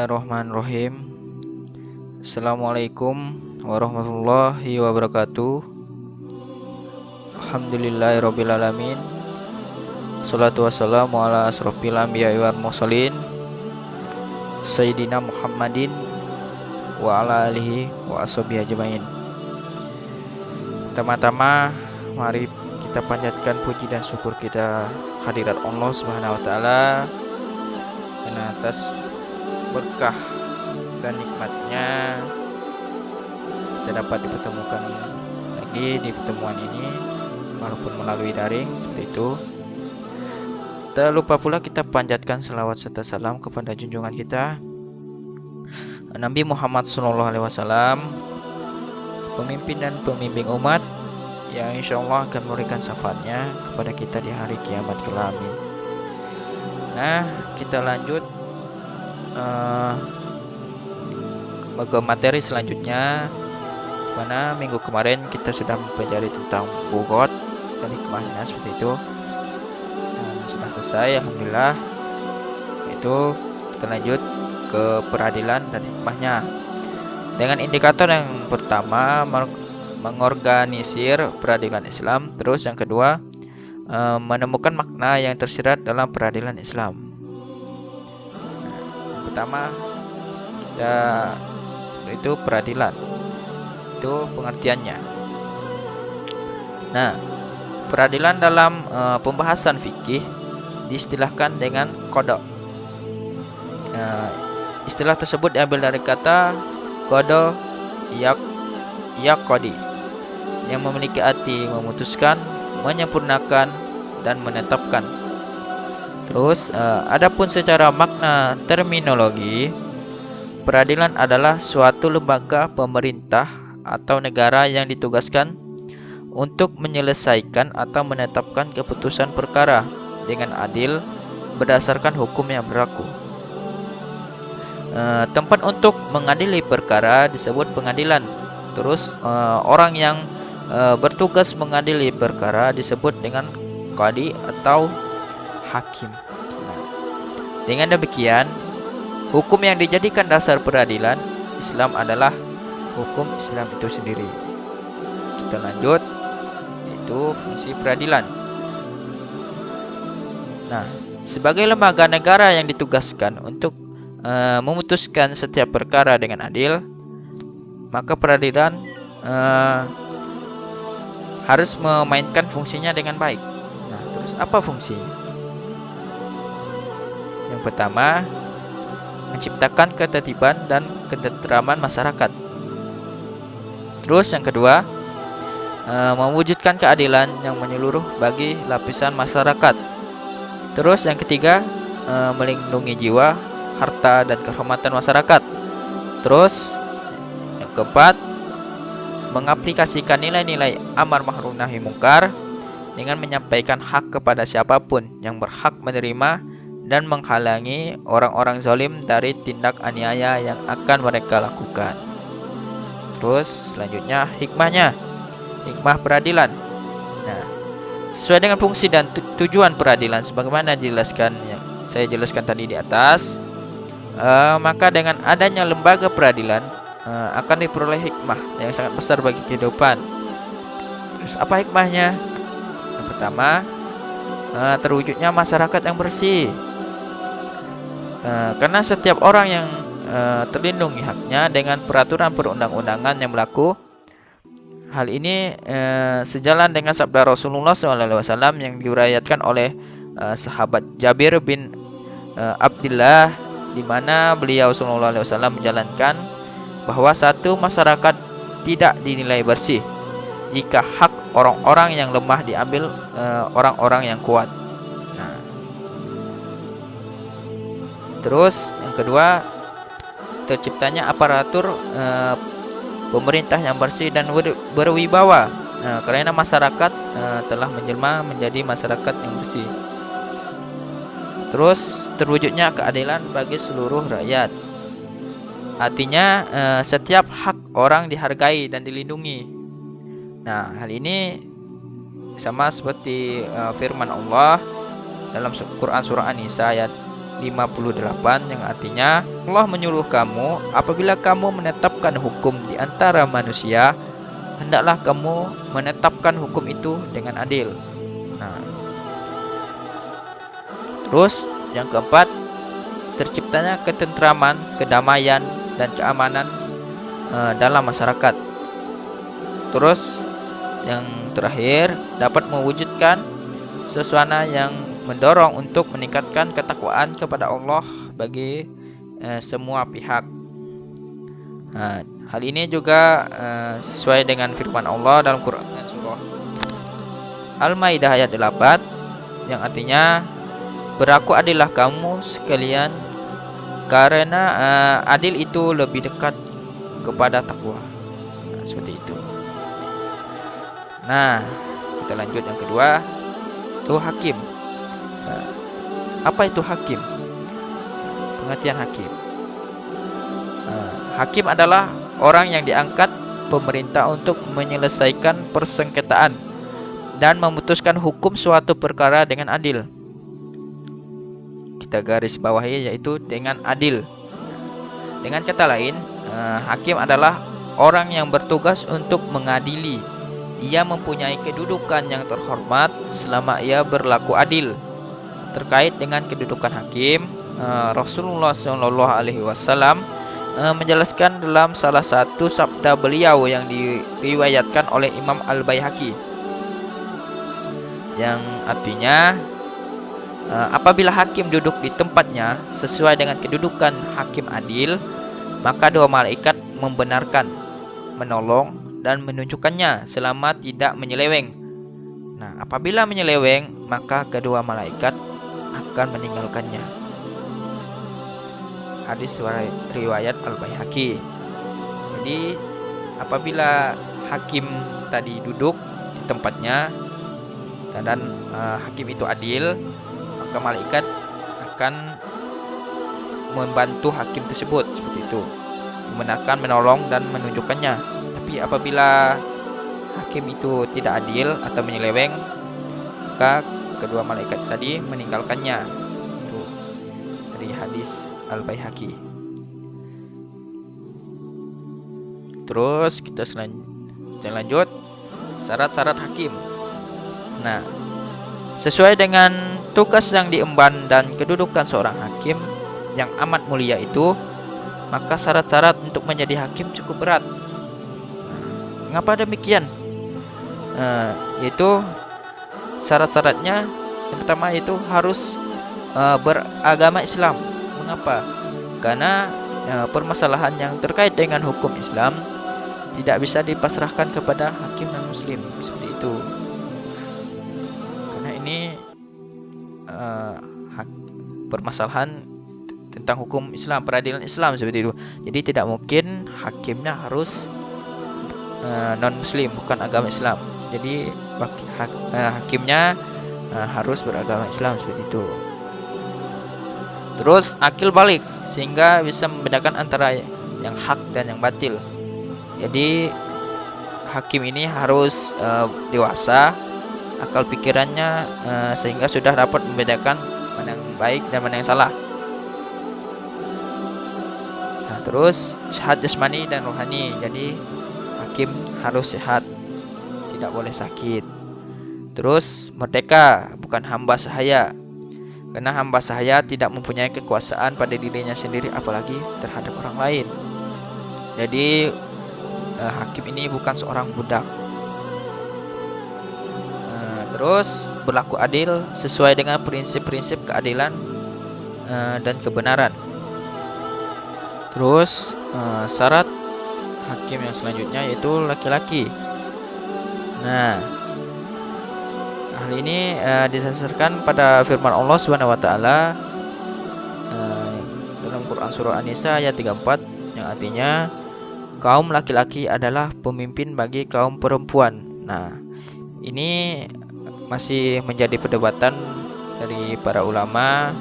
Bismillahirrahmanirrahim. Assalamualaikum warahmatullahi wabarakatuh. Alhamdulillahirrabbilalamin. Salatu wassalamu ala asrofil anbiya'i wal mursalin Sayyidina Muhammadin wa ala alihi wa ashabihi ajmain. Pertama-tama mari kita panjatkan puji dan syukur kita hadirat Allah Subhanahu wa taala atas berkah dan nikmatnya kita dapat dipertemukan lagi di pertemuan ini walaupun melalui daring seperti itu. Tak lupa pula kita panjatkan selawat serta salam kepada junjungan kita Nabi Muhammad SAW, pemimpin dan pembimbing umat yang insya Allah akan memberikan syafaatnya kepada kita di hari kiamat kelak. Amin. Nah, kita lanjut ke materi selanjutnya. Mana minggu kemarin kita sudah mempelajari tentang bugot dan hikmahnya seperti itu. Sudah selesai, alhamdulillah. Itu kita lanjut ke peradilan dan hikmahnya. Dengan indikator yang pertama mengorganisir peradilan Islam, terus yang kedua menemukan makna yang tersirat dalam peradilan Islam. Yang pertama kita seperti itu peradilan. Itu pengertiannya. Nah, peradilan dalam pembahasan fikih diistilahkan dengan qada. Istilah tersebut diambil dari kata qada yaqdi yang memiliki arti memutuskan, menyempurnakan, dan menetapkan. Terus, adapun secara makna terminologi, peradilan adalah suatu lembaga pemerintah atau negara yang ditugaskan untuk menyelesaikan atau menetapkan keputusan perkara dengan adil berdasarkan hukum yang berlaku. Tempat untuk mengadili perkara disebut pengadilan. Terus orang yang bertugas mengadili perkara disebut dengan qadi atau hakim. Dengan demikian, hukum yang dijadikan dasar peradilan Islam adalah hukum Islam itu sendiri. Kita lanjut, itu fungsi peradilan. Nah, sebagai lembaga negara yang ditugaskan untuk memutuskan setiap perkara dengan adil, maka peradilan harus memainkan fungsinya dengan baik. Nah, terus apa fungsinya? Yang pertama, menciptakan ketertiban dan ketenteraman masyarakat. Terus yang kedua, mewujudkan keadilan yang menyeluruh bagi lapisan masyarakat. Terus yang ketiga, melindungi jiwa, harta, dan kehormatan masyarakat. Terus yang keempat, mengaplikasikan nilai-nilai amar ma'ruf nahi mungkar dengan menyampaikan hak kepada siapapun yang berhak menerima dan menghalangi orang-orang zalim dari tindak aniaya yang akan mereka lakukan. Terus selanjutnya hikmahnya, hikmah peradilan. Nah, sesuai dengan fungsi dan tujuan peradilan sebagaimana dijelaskan yang saya jelaskan tadi di atas, maka dengan adanya lembaga peradilan akan diperoleh hikmah yang sangat besar bagi kehidupan. Terus apa hikmahnya? Yang pertama, terwujudnya masyarakat yang bersih. Karena setiap orang yang terlindungi haknya dengan peraturan perundang-undangan yang berlaku. Hal ini sejalan dengan sabda Rasulullah SAW yang diriwayatkan oleh sahabat Jabir bin Abdullah, di mana beliau SAW menjalankan bahwa satu masyarakat tidak dinilai bersih jika hak orang-orang yang lemah diambil orang-orang yang kuat. Nah, terus yang kedua, terciptanya aparatur pemerintah yang bersih dan berwibawa, karena masyarakat telah menjelma menjadi masyarakat yang bersih. Terus terwujudnya keadilan bagi seluruh rakyat. Artinya setiap hak orang dihargai dan dilindungi. Nah, hal ini sama seperti firman Allah dalam Quran surah An-Nisa ayat 58 yang artinya Allah menyuruh kamu apabila kamu menetapkan hukum di antara manusia, hendaklah kamu menetapkan hukum itu dengan adil. Nah, terus yang keempat, terciptanya ketentraman, kedamaian, dan keamanan dalam masyarakat. Terus yang terakhir, dapat mewujudkan suasana yang mendorong untuk meningkatkan ketakwaan kepada Allah bagi semua pihak. Nah, hal ini juga sesuai dengan firman Allah dalam Quran surah Al-Maidah ayat 8 yang artinya, berlaku adillah kamu sekalian karena adil itu lebih dekat kepada takwa. Nah, seperti itu. Nah, kita lanjut yang kedua, itu hakim. Nah, apa itu hakim? Pengertian hakim. Hakim adalah orang yang diangkat pemerintah untuk menyelesaikan persengketaan dan memutuskan hukum suatu perkara dengan adil. Kita garis bawahi yaitu dengan adil. Dengan kata lain, hakim adalah orang yang bertugas untuk mengadili. Ia mempunyai kedudukan yang terhormat selama ia berlaku adil. Terkait dengan kedudukan hakim, Rasulullah SAW menjelaskan dalam salah satu sabda beliau yang diriwayatkan oleh Imam Al-Baihaqi, yang artinya, apabila hakim duduk di tempatnya sesuai dengan kedudukan hakim adil, maka dua malaikat membenarkan, menolong, dan menunjukkannya selama tidak menyeleweng. Nah, apabila menyeleweng, maka kedua malaikat akan meninggalkannya. Hadis riwayat Al-Baihaqi. Jadi, apabila hakim tadi duduk di tempatnya dan hakim itu adil, maka malaikat akan membantu hakim tersebut, seperti itu, membenarkan, menolong, dan menunjukkannya. Tapi apabila hakim itu tidak adil atau menyeleweng, maka kedua malaikat tadi meninggalkannya. Itu dari hadis Al-Baihaqi. Terus kita lanjut syarat-syarat hakim. Nah, sesuai dengan tugas yang diemban dan kedudukan seorang hakim yang amat mulia itu, maka syarat-syarat untuk menjadi hakim cukup berat. Mengapa demikian? Yaitu syarat-syaratnya yang pertama itu harus beragama Islam. Mengapa? Karena permasalahan yang terkait dengan hukum Islam tidak bisa dipasrahkan kepada hakim non muslim, seperti itu. Karena ini permasalahan tentang hukum Islam, peradilan Islam, seperti itu. Jadi tidak mungkin hakimnya harus non muslim, bukan agama Islam. Jadi hakimnya harus beragama Islam, seperti itu. Terus akil balik, sehingga bisa membedakan antara yang hak dan yang batil. Jadi hakim ini harus dewasa, akal pikirannya sehingga sudah dapat membedakan mana yang baik dan mana yang salah. Nah, terus sehat jasmani dan rohani. Jadi hakim harus sehat, tidak boleh sakit. Terus merdeka, bukan hamba sahaya. Karena hamba sahaya tidak mempunyai kekuasaan pada dirinya sendiri, apalagi terhadap orang lain. Jadi hakim ini bukan seorang budak. Terus berlaku adil sesuai dengan prinsip-prinsip keadilan dan kebenaran. Terus syarat hakim yang selanjutnya yaitu laki-laki. Nah, hal ini didasarkan pada firman Allah SWT dalam Quran surah An-Nisa ayat 34 yang artinya, kaum laki-laki adalah pemimpin bagi kaum perempuan. Nah, ini masih menjadi perdebatan dari para ulama.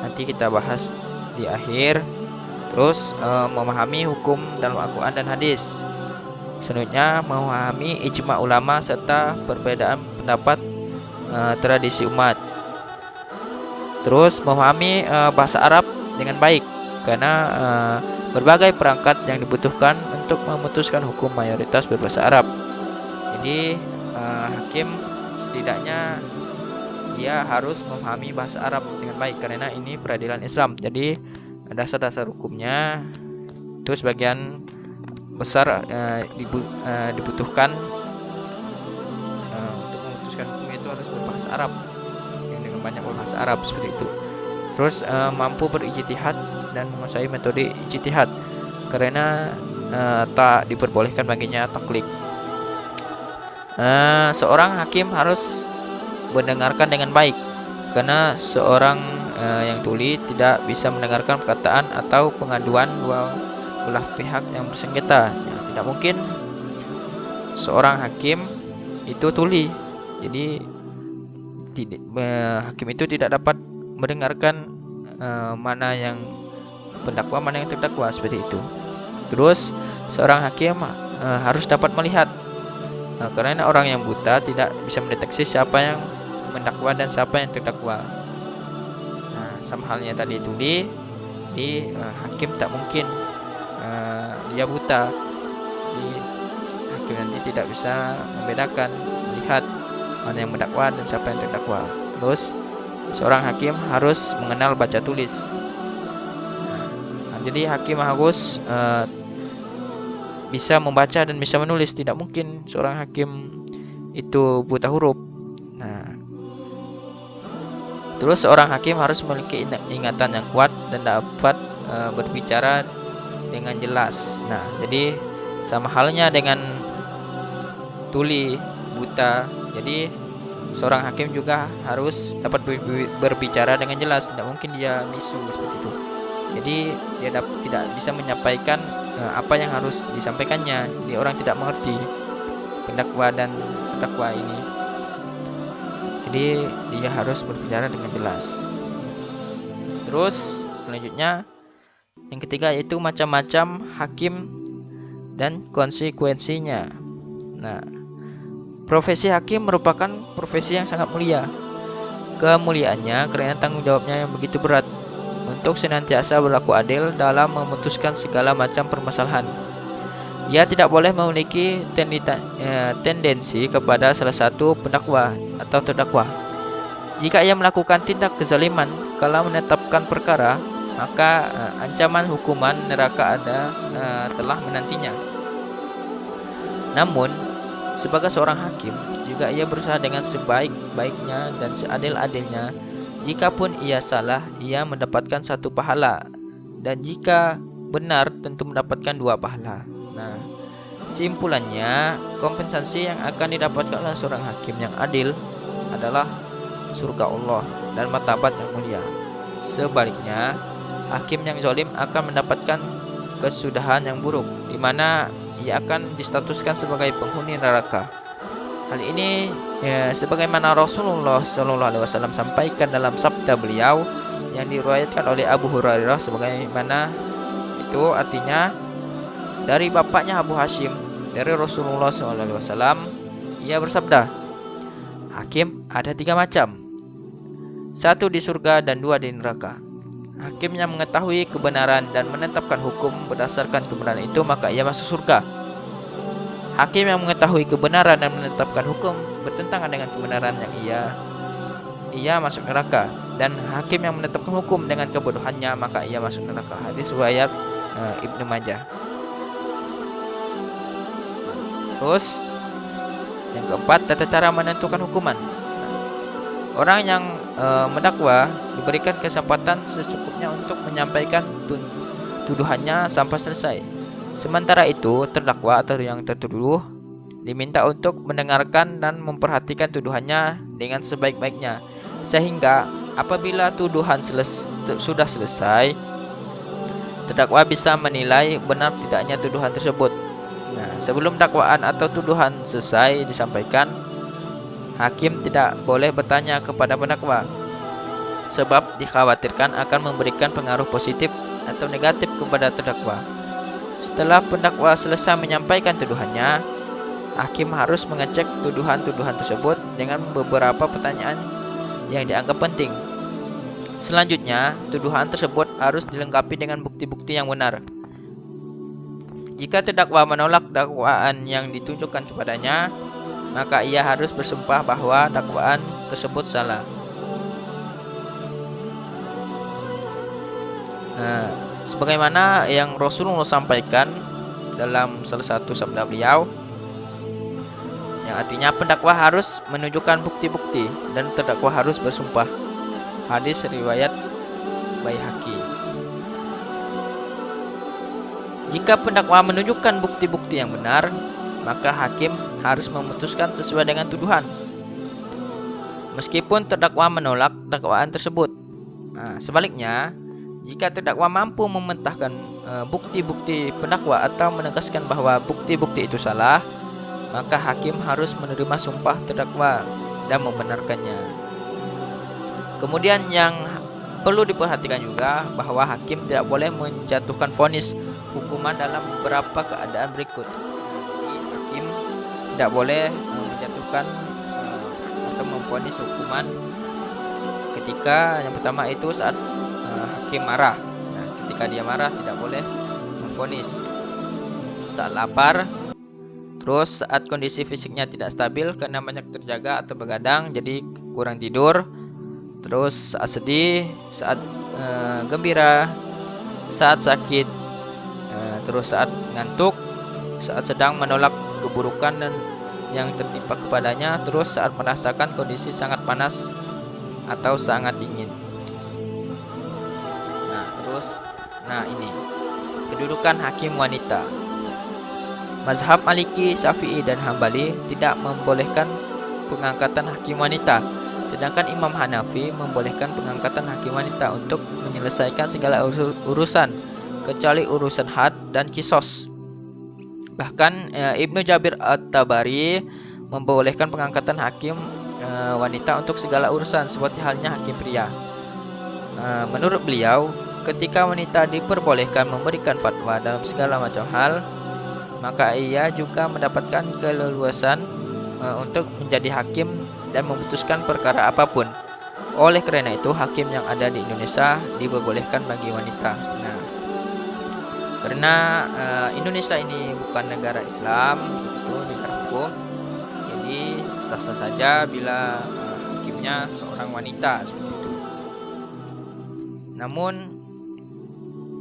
Nanti kita bahas di akhir. Terus memahami hukum dalam Al-Quran dan hadis. Selanjutnya memahami ijma ulama serta perbedaan pendapat tradisi umat. Terus memahami bahasa Arab dengan baik, karena berbagai perangkat yang dibutuhkan untuk memutuskan hukum mayoritas berbahasa Arab. Jadi hakim setidaknya dia harus memahami bahasa Arab dengan baik, karena ini peradilan Islam. Jadi dasar-dasar hukumnya itu sebagian besar dibutuhkan untuk memutuskan hukum itu harus berbahasa Arab, yang dengan banyak berbahasa Arab seperti itu. Terus mampu berijtihad dan menguasai metode ijtihad, karena tak diperbolehkan baginya taklid. Seorang hakim harus mendengarkan dengan baik, karena seorang yang tuli tidak bisa mendengarkan perkataan atau pengaduan dua belah pihak yang bersengketa. Ya, tidak mungkin seorang hakim itu tuli. Jadi hakim itu tidak dapat mendengarkan mana yang pendakwa, mana yang terdakwa, seperti itu. Terus seorang hakim harus dapat melihat, karena orang yang buta tidak bisa mendeteksi siapa yang mendakwa dan siapa yang terdakwa. Nah, sama halnya tadi tuli, di hakim tak mungkin dia buta, jadi hakim nanti tidak bisa membedakan, melihat mana yang mendakwa dan siapa yang terdakwa. Terus seorang hakim harus mengenal baca tulis. Nah, jadi hakim harus bisa membaca dan bisa menulis. Tidak mungkin seorang hakim itu buta huruf. Nah, terus seorang hakim harus memiliki ingatan yang kuat dan dapat berbicara dengan jelas. Nah, jadi sama halnya dengan tuli, buta. Jadi seorang hakim juga harus dapat berbicara dengan jelas. Tidak mungkin dia bisu seperti itu. Jadi dia tidak bisa menyampaikan apa yang harus disampaikannya. Jadi orang tidak mengerti pendakwa dan terdakwa ini. Jadi dia harus berbicara dengan jelas. Terus selanjutnya yang ketiga yaitu macam-macam hakim dan konsekuensinya. Nah, profesi hakim merupakan profesi yang sangat mulia. Kemuliaannya karena tanggung jawabnya yang begitu berat untuk senantiasa berlaku adil dalam memutuskan segala macam permasalahan. Ia tidak boleh memiliki tendensi kepada salah satu pendakwa atau terdakwa. Jika ia melakukan tindak kezaliman kala menetapkan perkara, maka ancaman hukuman neraka telah menantinya. Namun, sebagai seorang hakim, juga ia berusaha dengan sebaik-baiknya dan seadil-adilnya. Jikapun ia salah, ia mendapatkan satu pahala, dan jika benar tentu mendapatkan dua pahala. Nah, simpulannya, kompensasi yang akan didapatkan oleh seorang hakim yang adil adalah surga Allah dan martabat yang mulia. Sebaliknya, hakim yang zalim akan mendapatkan kesudahan yang buruk, di mana ia akan distatuskan sebagai penghuni neraka. Hal ini sebagaimana Rasulullah SAW sampaikan dalam sabda beliau yang diriwayatkan oleh Abu Hurairah, sebagaimana itu artinya dari bapaknya Abu Hashim dari Rasulullah SAW, ia bersabda, hakim ada 3 macam, 1 di surga dan 2 di neraka. Hakim yang mengetahui kebenaran dan menetapkan hukum berdasarkan kebenaran itu, maka ia masuk surga. Hakim yang mengetahui kebenaran dan menetapkan hukum bertentangan dengan kebenaran yang ia masuk neraka. Dan hakim yang menetapkan hukum dengan kebodohannya, maka ia masuk neraka. Hadis riwayat Ibnu Majah. Terus yang keempat, tata cara menentukan hukuman. Orang yang mendakwa diberikan kesempatan secukupnya untuk menyampaikan tuduhannya sampai selesai. Sementara itu, terdakwa atau yang tertuduh diminta untuk mendengarkan dan memperhatikan tuduhannya dengan sebaik-baiknya, sehingga apabila tuduhan sudah selesai, terdakwa bisa menilai benar tidaknya tuduhan tersebut. Nah, sebelum dakwaan atau tuduhan selesai disampaikan, hakim tidak boleh bertanya kepada pendakwa, sebab dikhawatirkan akan memberikan pengaruh positif atau negatif kepada terdakwa. Setelah pendakwa selesai menyampaikan tuduhannya, hakim harus mengecek tuduhan-tuduhan tersebut dengan beberapa pertanyaan yang dianggap penting. Selanjutnya, tuduhan tersebut harus dilengkapi dengan bukti-bukti yang benar. Jika terdakwa menolak dakwaan yang ditunjukkan kepadanya, maka ia harus bersumpah bahwa dakwaan tersebut salah. Nah, sebagaimana yang Rasulullah sampaikan dalam salah satu sabda beliau, yang artinya pendakwa harus menunjukkan bukti-bukti dan terdakwa harus bersumpah. Hadis riwayat Baihaqi. Jika pendakwa menunjukkan bukti-bukti yang benar, maka hakim harus memutuskan sesuai dengan tuduhan, meskipun terdakwa menolak dakwaan tersebut. Nah, sebaliknya, jika terdakwa mampu mementahkan bukti-bukti pendakwa atau menegaskan bahwa bukti-bukti itu salah, maka hakim harus menerima sumpah terdakwa dan membenarkannya. Kemudian yang perlu diperhatikan juga bahwa hakim tidak boleh menjatuhkan vonis hukuman dalam beberapa keadaan berikut. Jadi hakim tidak boleh menjatuhkan atau memvonis hukuman ketika yang pertama itu saat hakim marah. Nah, ketika dia marah tidak boleh memvonis. Saat lapar, terus saat kondisi fisiknya tidak stabil karena banyak terjaga atau begadang jadi kurang tidur, terus saat sedih, saat gembira, saat sakit, terus saat ngantuk, saat sedang menolak keburukan dan yang tertimpa kepadanya, terus saat merasakan kondisi sangat panas atau sangat dingin. Nah, ini kedudukan hakim wanita. Mazhab Maliki, Syafi'i, dan Hambali tidak membolehkan pengangkatan hakim wanita, sedangkan Imam Hanafi membolehkan pengangkatan hakim wanita untuk menyelesaikan segala urusan, kecuali urusan had dan kisos. Bahkan Ibnu Jabir At-Tabari membolehkan pengangkatan hakim wanita untuk segala urusan, seperti halnya hakim pria. Menurut beliau, ketika wanita diperbolehkan memberikan fatwa dalam segala macam hal, maka ia juga mendapatkan keleluasan untuk menjadi hakim dan memutuskan perkara apapun. Oleh karena itu, hakim yang ada di Indonesia diperbolehkan bagi wanita. Nah, karena Indonesia ini bukan negara Islam, itu negara hukum, jadi sah-sah saja bila hakimnya seorang wanita seperti itu. Namun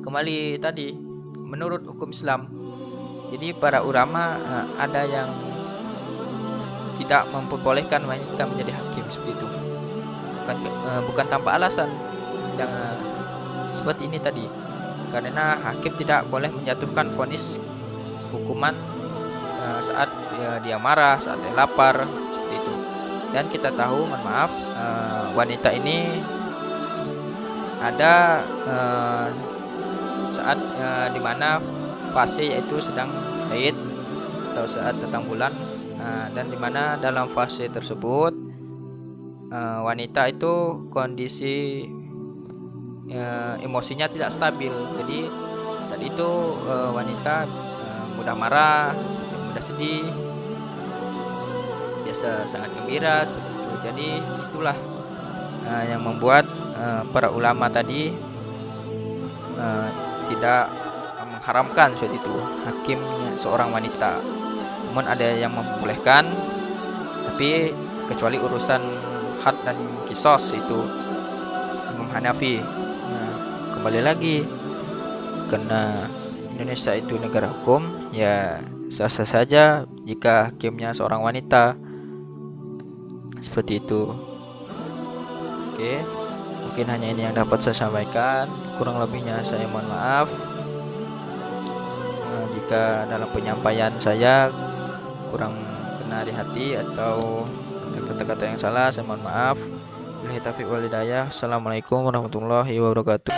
kembali tadi, menurut hukum Islam, jadi para ulama ada yang tidak memperbolehkan wanita menjadi hakim seperti itu. Bukan tanpa alasan yang seperti ini tadi. Karena hakim tidak boleh menjatuhkan vonis hukuman saat dia marah, saat dia lapar, seperti itu. Dan kita tahu, mohon maaf, wanita ini ada saat dimana fase yaitu sedang haid atau saat datang bulan, dan dimana dalam fase tersebut wanita itu kondisi emosinya tidak stabil. Jadi saat itu wanita mudah marah, mudah sedih, biasa sangat gembira seperti itu. Jadi itulah yang membuat para ulama tadi tidak mengharamkan seperti itu hakimnya seorang wanita. Namun ada yang membolehkan, tapi kecuali urusan had dan kisos itu Imam Hanafi. Nah, kembali lagi, karena Indonesia itu negara hukum, ya sah-sah saja jika hakimnya seorang wanita seperti itu. Oke, mungkin hanya ini yang dapat saya sampaikan. Kurang lebihnya saya mohon maaf. Jika dalam penyampaian saya kurang kena di hati atau kata-kata yang salah, saya mohon maaf. Billahi taufiq wal hidayah. Assalamualaikum warahmatullahi wabarakatuh.